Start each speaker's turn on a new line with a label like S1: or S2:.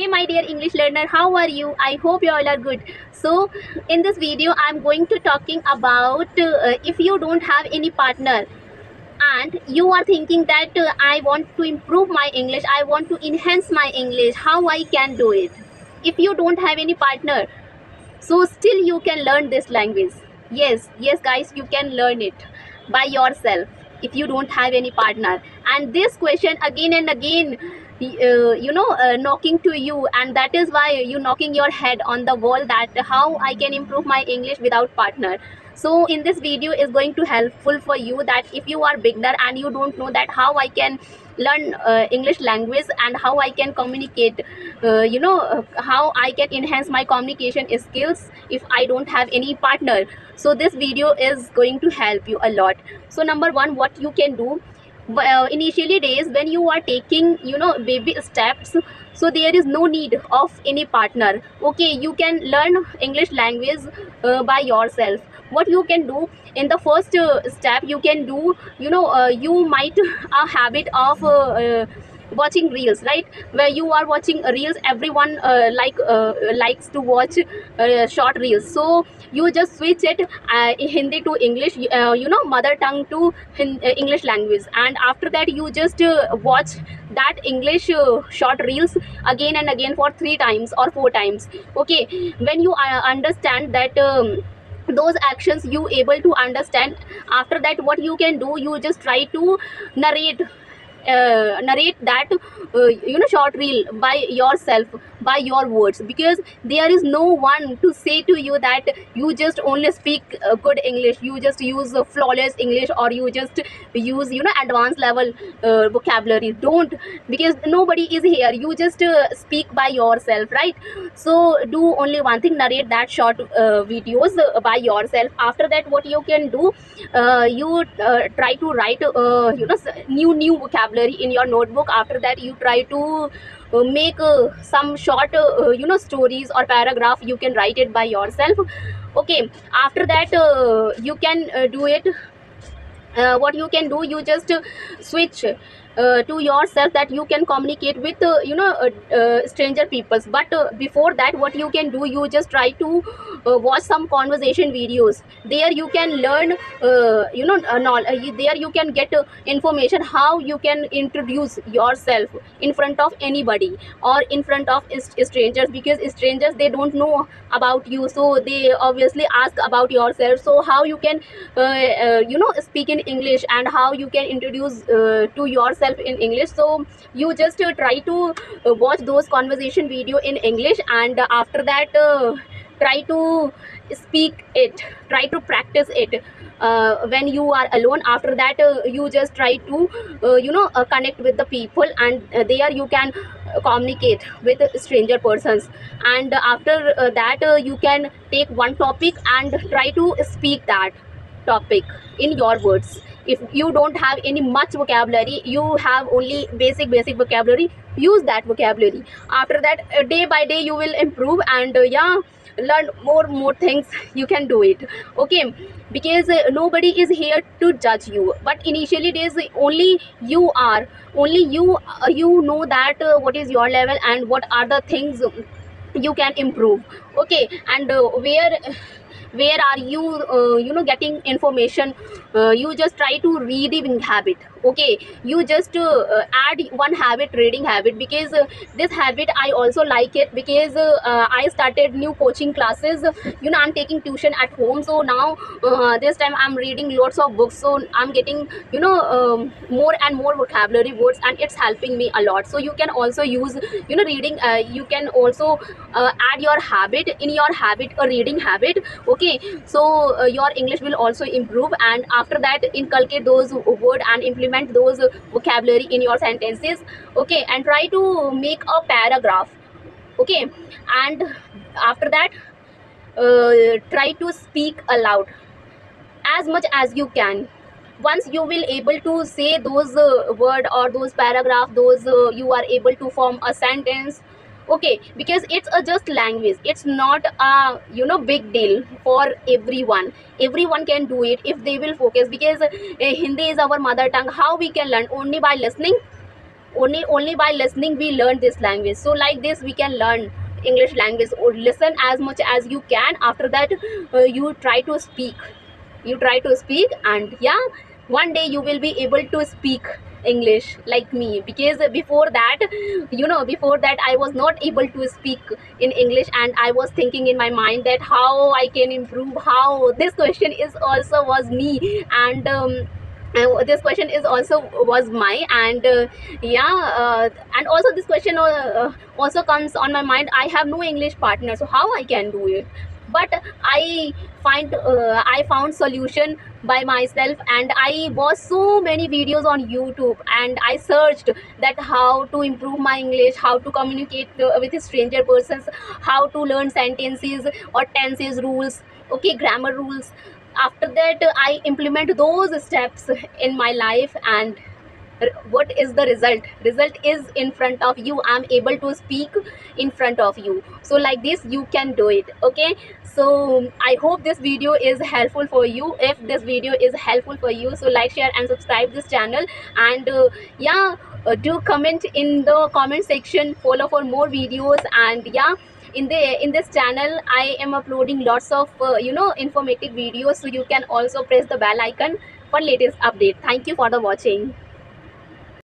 S1: Hey my dear English learner, how are you? I hope you all are good. So in this video I'm going to talking about if you don't have any partner and you are thinking that I want to improve my English, I want to enhance my English, how I can do it. If you don't have any partner, so still you can learn this language. Yes guys, you can learn it by yourself if you don't have any partner. And this question again and again knocking to you, and that is why you knocking your head on the wall that how I can improve my English without partner. So in this video is going to helpful for you that if you are beginner and you don't know that how I can learn English language and how I can communicate, how I can enhance my communication skills if I don't have any partner. So this video is going to help you a lot. So number one, what you can do, initially days when you are taking baby steps, so there is no need of any partner. Okay, you can learn English language by yourself. What you can do in the first step, you can do, you might a habit of watching reels, right? Where you are watching reels, everyone likes to watch short reels. So you just switch it Hindi to English, mother tongue to English language, and after that you just watch that English short reels again and again for 3 times or 4 times. Okay, when you understand that those actions you able to understand, after that what you can do, you just try to narrate that short reel by yourself, by your words, because there is no one to say to you that you just only speak good English, you just use flawless English, or you just use advanced level vocabulary. Don't, because nobody is here, you just speak by yourself, right? So do only one thing, narrate that short videos by yourself. After that what you can do, you try to write new vocabulary in your notebook. After that you try to make some short stories or paragraph, you can write it by yourself. Okay, after that you can do it. What you can do, you just switch to yourself that you can communicate with stranger peoples. But before that what you can do, you just try to watch some conversation videos. There you can learn there you can get information how you can introduce yourself in front of anybody or in front of strangers, because strangers, they don't know about you, so they obviously ask about yourself. So how you can speak in English and how you can introduce to yourself in English. So you just try to watch those conversation video in English, and after that try to speak it, try to practice it when you are alone. After that you just try to connect with the people, and there you can communicate with stranger persons. And after that you can take one topic and try to speak that topic in your words. If you don't have any much vocabulary, you have only basic vocabulary, use that vocabulary. After that day by day you will improve, and learn more things, you can do it. Okay, because nobody is here to judge you, but initially days only you know that what is your level and what are the things you can improve. Okay, and where are you getting information, you just try to reading habit. Okay, you just add one habit, reading habit, because this habit I also like it, because I started new coaching classes. I'm taking tuition at home, so now this time I'm reading lots of books, so I'm getting more and more vocabulary words, and it's helping me a lot. So you can also use reading, you can also add your habit in your habit, a reading habit. Okay, so your English will also improve, and after that inculcate those word and implement those vocabulary in your sentences. Okay, and try to make a paragraph. Okay, and after that try to speak aloud as much as you can. Once you will able to say those word or those paragraph, those you are able to form a sentence. Okay, because it's a just language, it's not a big deal for everyone. Everyone can do it if they will focus, because Hindi is our mother tongue. How we can learn? Only by listening, Only by listening we learn this language. So like this we can learn English language, or listen as much as you can. After that you try to speak, and yeah, one day you will be able to speak English like me. Because before that, before that I was not able to speak in English, and I was thinking in my mind that how I can improve, how this question is also was me. And this question is also was my, and yeah, and also this question also comes on my mind. I have no English partner, so how I can do it? But I found solution by myself, and I watched so many videos on YouTube, and I searched that how to improve my English, how to communicate with stranger persons, how to learn sentences or tenses rules, okay, grammar rules. After that I implement those steps in my life, and what is the result is in front of you. I'm able to speak in front of you. So like this you can do it, okay? So I hope this video is helpful for you. If this video is helpful for you, so like, share and subscribe this channel. And yeah, do comment in the comment section, follow for more videos. And yeah, in this channel I am uploading lots of informative videos, so you can also press the bell icon for latest update. Thank you for the watching.